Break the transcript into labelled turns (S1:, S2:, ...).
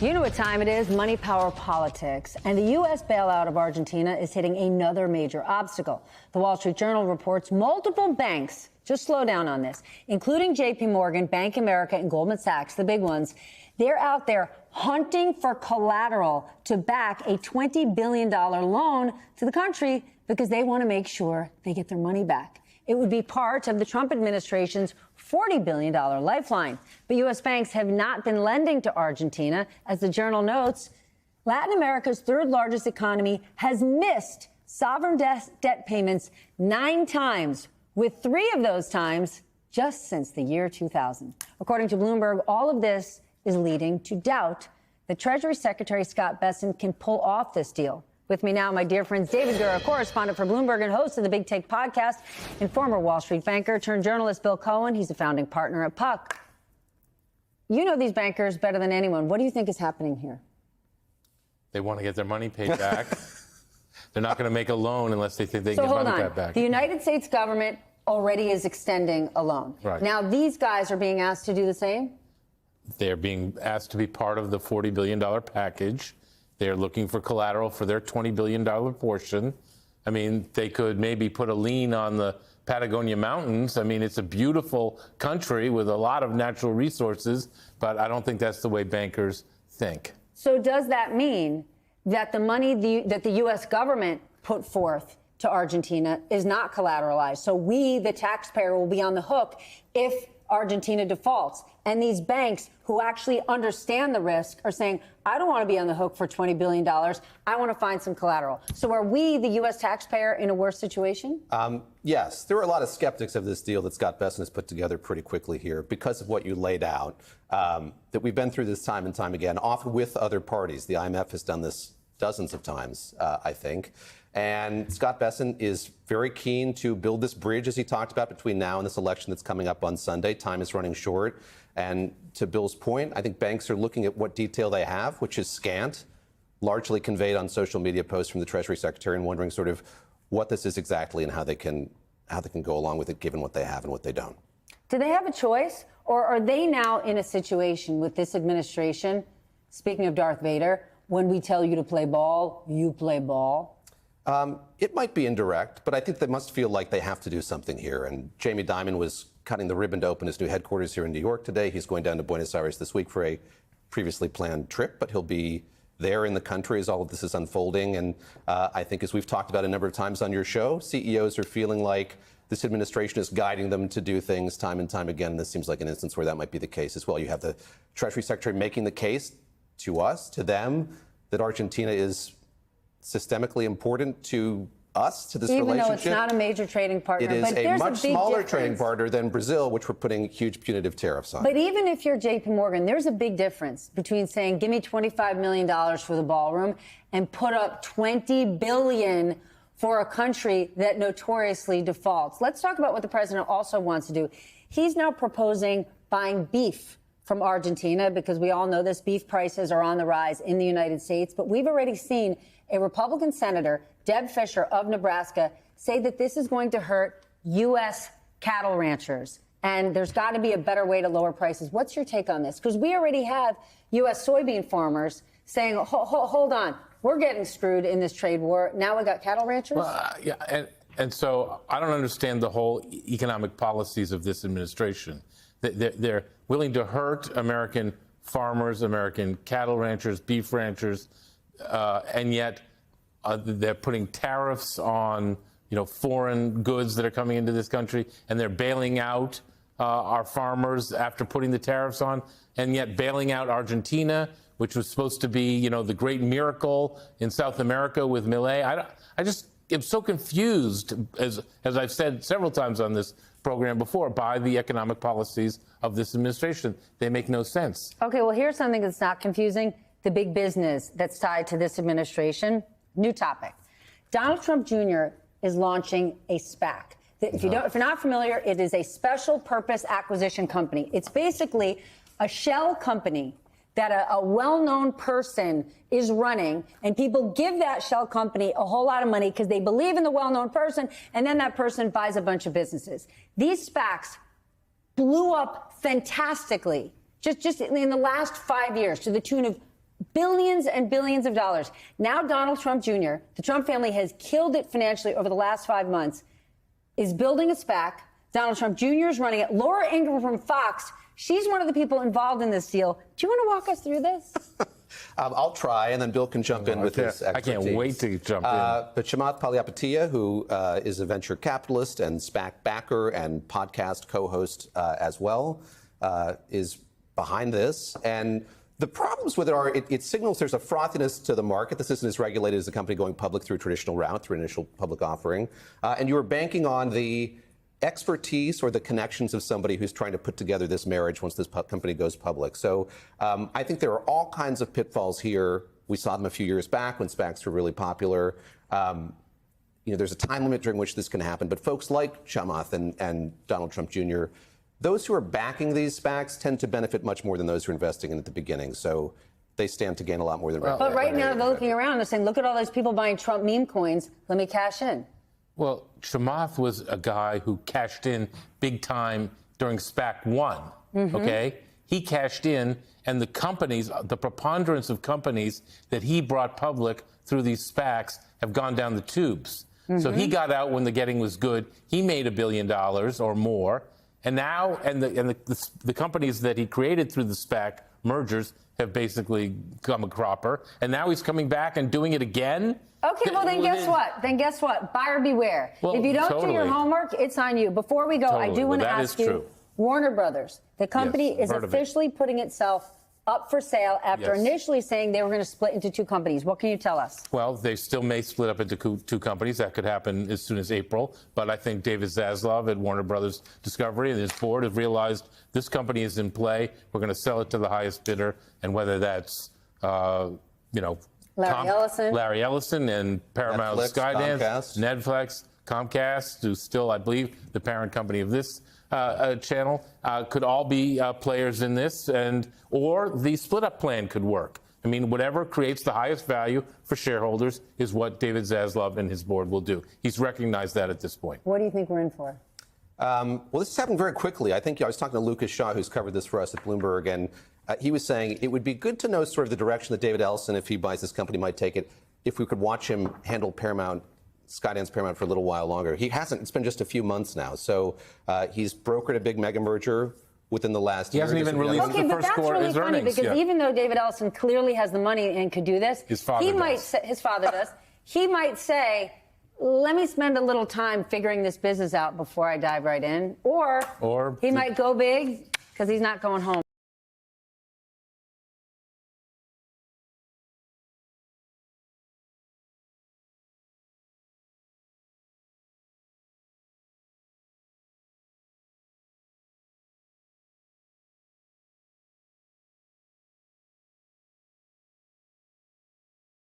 S1: You know what time it is, money, power, politics. And the U.S. bailout of Argentina is hitting another major obstacle. The Wall Street Journal reports multiple banks, just slow down on this, including J.P. Morgan, Bank of America, and Goldman Sachs, the big ones. They're out there hunting for collateral to back a $20 billion loan to the country because they want to make sure they get their money back. It would be part of the Trump administration's $40 billion lifeline. But U.S. banks have not been lending to Argentina. As the Journal notes, Latin America's third largest economy has missed sovereign debt payments 9 times, with 3 of those times just since the year 2000. According to Bloomberg, all of this is leading to doubt that Treasury Secretary Scott Bessent can pull off this deal. With me now, my dear friends, David Gura, correspondent for Bloomberg and host of the Big Take podcast, and former Wall Street banker turned journalist Bill Cohen. He's a founding partner at Puck. You know these bankers better than anyone. What do you think is happening here?
S2: They want to get their money paid back. They're not going to make a loan unless they think they can get money back.
S1: The United States government already is extending a loan.
S2: Right.
S1: Now, these guys are being asked to do the same?
S2: They're being asked to be part of the $40 billion package. They're looking for collateral for their $20 billion portion. I mean, they could maybe put a lien on the Patagonia Mountains. I mean, it's a beautiful country with a lot of natural resources, but I don't think that's the way bankers think.
S1: So does that mean that the money that the U.S. government put forth to Argentina is not collateralized? So we, the taxpayer, will be on the hook if Argentina defaults. And these banks who actually understand the risk are saying, I don't want to be on the hook for $20 billion. I want to find some collateral. So are we, the U.S. taxpayer, in a worse situation?
S3: Yes. There were a lot of skeptics of this deal that Scott Bessent has put together pretty quickly here because of what you laid out, that we've been through this time and time again, often with other parties. The IMF has done this dozens of times, I think. And Scott Bessent is very keen to build this bridge, as he talked about, between now and this election that's coming up on Sunday. Time is running short. And to Bill's point, I think banks are looking at what detail they have, which is scant, largely conveyed on social media posts from the Treasury Secretary, and wondering sort of what this is exactly and how they can go along with it, given what they have and what they don't.
S1: Do they have a choice? Or are they now in a situation with this administration, speaking of Darth Vader, when we tell you to play ball, you play ball?
S3: It might be indirect, but I think they must feel like they have to do something here. And Jamie Dimon was cutting the ribbon to open his new headquarters here in New York today. He's going down to Buenos Aires this week for a previously planned trip, but he'll be there in the country as all of this is unfolding. And I think, as we've talked about a number of times on your show, CEOs are feeling like this administration is guiding them to do things time and time again. And this seems like an instance where that might be the case as well. You have the Treasury Secretary making the case to us, to them, that Argentina is systemically important to us, to this relationship.
S1: Even though it's not a major trading partner.
S3: It is a much smaller trading partner than Brazil, which we're putting huge punitive tariffs on.
S1: But even if you're J.P. Morgan, there's a big difference between saying, give me $25 million for the ballroom and put up $20 billion for a country that notoriously defaults. Let's talk about what the president also wants to do. He's now proposing buying beef from Argentina, because we all know this, beef prices are on the rise in the United States. But we've already seen a Republican senator, Deb Fischer of Nebraska, say that this is going to hurt U.S. cattle ranchers. And there's got to be a better way to lower prices. What's your take on this? Because we already have U.S. soybean farmers saying, hold on, we're getting screwed in this trade war. Now we got cattle ranchers?
S2: Well, yeah, and so I don't understand the whole economic policies of this administration. They're willing to hurt American farmers, American cattle ranchers, beef ranchers, and yet they're putting tariffs on, foreign goods that are coming into this country, and they're bailing out our farmers after putting the tariffs on, and yet bailing out Argentina, which was supposed to be, the great miracle in South America with Milei. I just am so confused, as I've said several times on this program before, by the economic policies of this administration. They make no sense.
S1: Okay, well, here's something that's not confusing. The big business that's tied to this administration. New topic. Donald Trump Jr. is launching a SPAC. If you're not familiar, it is a special purpose acquisition company. It's basically a shell company that a well-known person is running, and people give that shell company a whole lot of money because they believe in the well-known person, and then that person buys a bunch of businesses. These SPACs blew up fantastically just in the last 5 years to the tune of Billions and billions of dollars. Now Donald Trump Jr., the Trump family has killed it financially over the last 5 months, is building a SPAC. Donald Trump Jr. is running it. Laura Ingraham from Fox, she's one of the people involved in this deal. Do you want to walk us through this?
S3: I'll try, and then Bill can jump in with his expertise.
S2: I can't wait to jump in.
S3: But Chamath Palihapitiya, who is a venture capitalist and SPAC backer and podcast co-host as well, is behind this. And the problems with it are it signals there's a frothiness to the market. This isn't as regulated as a company going public through a traditional route, through an initial public offering. And you are banking on the expertise or the connections of somebody who's trying to put together this marriage once this company goes public. So I think there are all kinds of pitfalls here. We saw them a few years back when SPACs were really popular. There's a time limit during which this can happen. But folks like Chamath and Donald Trump Jr., those who are backing these SPACs tend to benefit much more than those who are investing in at the beginning. So they stand to gain a lot more than
S1: But right now, they're looking around and saying, look at all those people buying Trump meme coins. Let me cash in.
S2: Well, Chamath was a guy who cashed in big time during SPAC 1, okay? He cashed in, and the companies, the preponderance of companies that he brought public through these SPACs have gone down the tubes. So he got out when the getting was good. He made $1 billion or more. And now, the companies that he created through the SPAC mergers have basically come a cropper. And now he's coming back and doing it again.
S1: Okay, well, then guess what? Buyer beware.
S2: Well,
S1: if you don't do
S2: totally.
S1: your homework, it's on you. Before we go, I do want to ask you,
S2: true.
S1: Warner Brothers, the company is officially putting itself up for sale after initially saying they were going to split into 2 companies. What can you tell us?
S2: Well, they still may split up into 2 companies. That could happen as soon as April. But I think David Zaslav at Warner Brothers Discovery and his board have realized this company is in play. We're going to sell it to the highest bidder. And whether that's, Larry Ellison and Paramount
S3: Netflix,
S2: Skydance, Netflix, Comcast, who's still, I believe, the parent company of this channel, could all be players in this, or the split-up plan could work. I mean, whatever creates the highest value for shareholders is what David Zaslav and his board will do. He's recognized that at this point.
S1: What do you think we're in for?
S3: Well, this has happened very quickly. I think I was talking to Lucas Shaw, who's covered this for us at Bloomberg, and he was saying it would be good to know sort of the direction that David Ellison, if he buys this company, might take it, if we could watch him handle Skydance Paramount for a little while longer. He hasn't. It's been just a few months now. So he's brokered a big mega merger within the last year.
S2: He hasn't even released the first quarter of his earnings
S1: because even though David Ellison clearly has the money and could do this,
S2: his father
S1: does. He might say, let me spend a little time figuring this business out before I dive right in. Or he might go big because he's not going home.